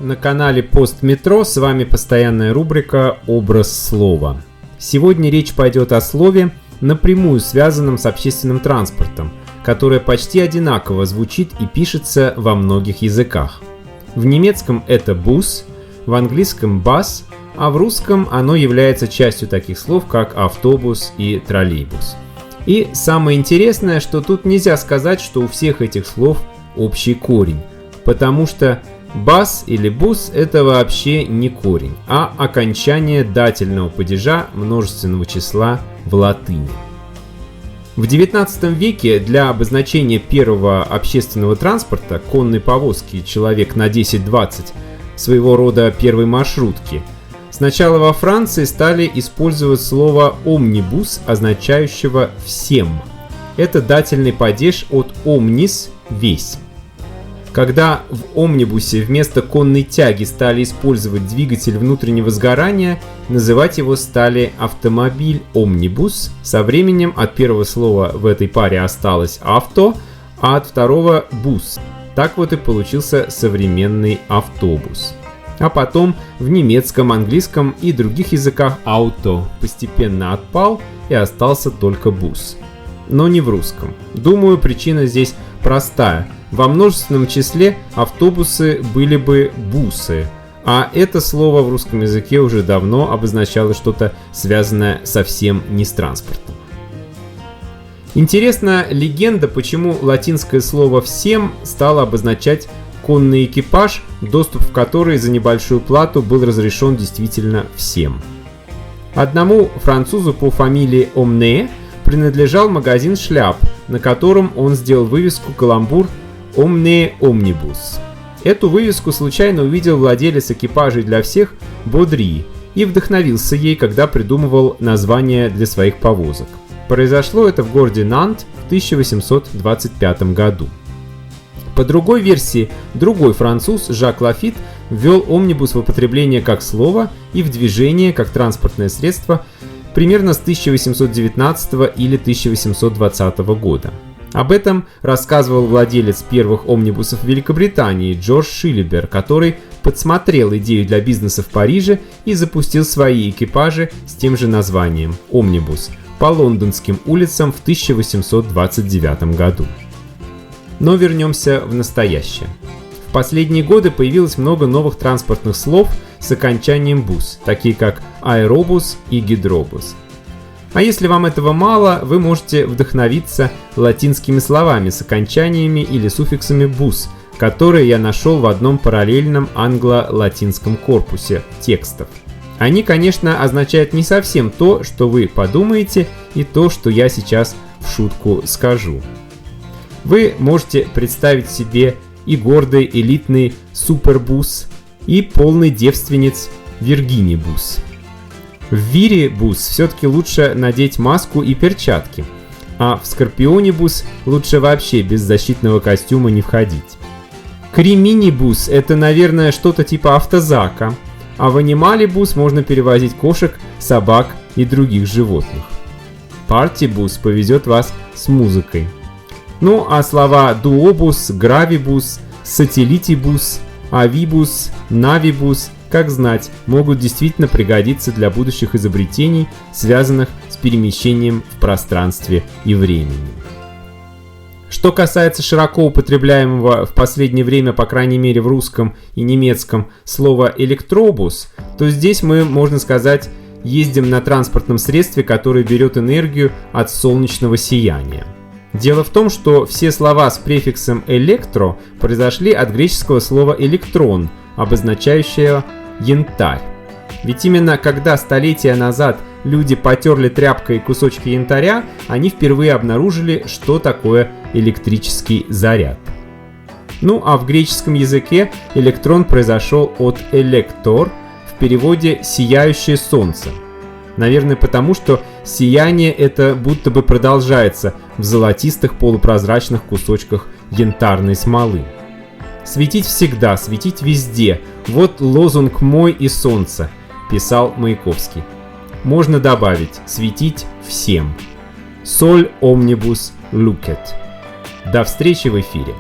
На канале Постметро с вами постоянная рубрика «Образ слова». Сегодня речь пойдет о слове, напрямую связанном с общественным транспортом, которое почти одинаково звучит и пишется во многих языках. В немецком это «бус», в английском «бас», а в русском оно является частью таких слов, как автобус и троллейбус. И самое интересное, что тут нельзя сказать, что у всех этих слов общий корень, потому что бас или бус – это вообще не корень, а окончание дательного падежа множественного числа в латыни. В XIX веке для обозначения первого общественного транспорта, конной повозки человек на 10-20, своего рода первой маршрутки, сначала во Франции стали использовать слово «омнибус», означающего «всем». Это дательный падеж от «omnis» – «весь». Когда в омнибусе вместо конной тяги стали использовать двигатель внутреннего сгорания, называть его стали автомобиль-омнибус. Со временем от первого слова в этой паре осталось «авто», а от второго «бус». Так вот и получился современный автобус. А потом в немецком, английском и других языках «ауто» постепенно отпал и остался только «бус». Но не в русском. Думаю, причина здесь простая. Во множественном числе автобусы были бы бусы, а это слово в русском языке уже давно обозначало что-то связанное совсем не с транспортом. Интересна легенда, почему латинское слово «всем» стало обозначать конный экипаж, доступ в который за небольшую плату был разрешен действительно всем. Одному французу по фамилии Омне принадлежал магазин шляп, на котором он сделал вывеску «Каламбур Omne Omnibus». Эту вывеску случайно увидел владелец экипажей для всех Бодри и вдохновился ей, когда придумывал название для своих повозок. Произошло это в городе Нант в 1825 году. По другой версии, другой француз Жак Лафит ввел омнибус в употребление как слово и в движение как транспортное средство примерно с 1819 или 1820 года. Об этом рассказывал владелец первых омнибусов в Великобритании Джордж Шиллибер, который подсмотрел идею для бизнеса в Париже и запустил свои экипажи с тем же названием «Омнибус» по лондонским улицам в 1829 году. Но вернемся в настоящее. В последние годы появилось много новых транспортных слов с окончанием «бус», такие как аэробус и гидробус. А если вам этого мало, вы можете вдохновиться латинскими словами с окончаниями или суффиксами «бус», которые я нашел в одном параллельном англо-латинском корпусе текстов. Они, конечно, означают не совсем то, что вы подумаете, и то, что я сейчас в шутку скажу. Вы можете представить себе и гордый элитный супербус, и полный девственниц виргинибус. В вирибус все-таки лучше надеть маску и перчатки, а в скорпионибус лучше вообще без защитного костюма не входить. Криминибус – это, наверное, что-то типа автозака, а в анималибус можно перевозить кошек, собак и других животных. Партибус повезет вас с музыкой. Ну а слова дуобус, гравибус, сателлитибус, авибус, навибус, как знать, могут действительно пригодиться для будущих изобретений, связанных с перемещением в пространстве и времени. Что касается широко употребляемого в последнее время, по крайней мере в русском и немецком, слова «электробус», то здесь мы, можно сказать, ездим на транспортном средстве, которое берет энергию от солнечного сияния. Дело в том, что все слова с префиксом «электро» произошли от греческого слова «электрон», обозначающего янтарь. Ведь именно когда столетия назад люди потерли тряпкой кусочки янтаря, они впервые обнаружили, что такое электрический заряд. Ну а в греческом языке электрон произошел от электор, в переводе «сияющее солнце». Наверное, потому что сияние это будто бы продолжается в золотистых полупрозрачных кусочках янтарной смолы. «Светить всегда, светить везде – вот лозунг мой и солнца», – писал Маяковский. Можно добавить «светить всем». Соль омнибус люкет. До встречи в эфире.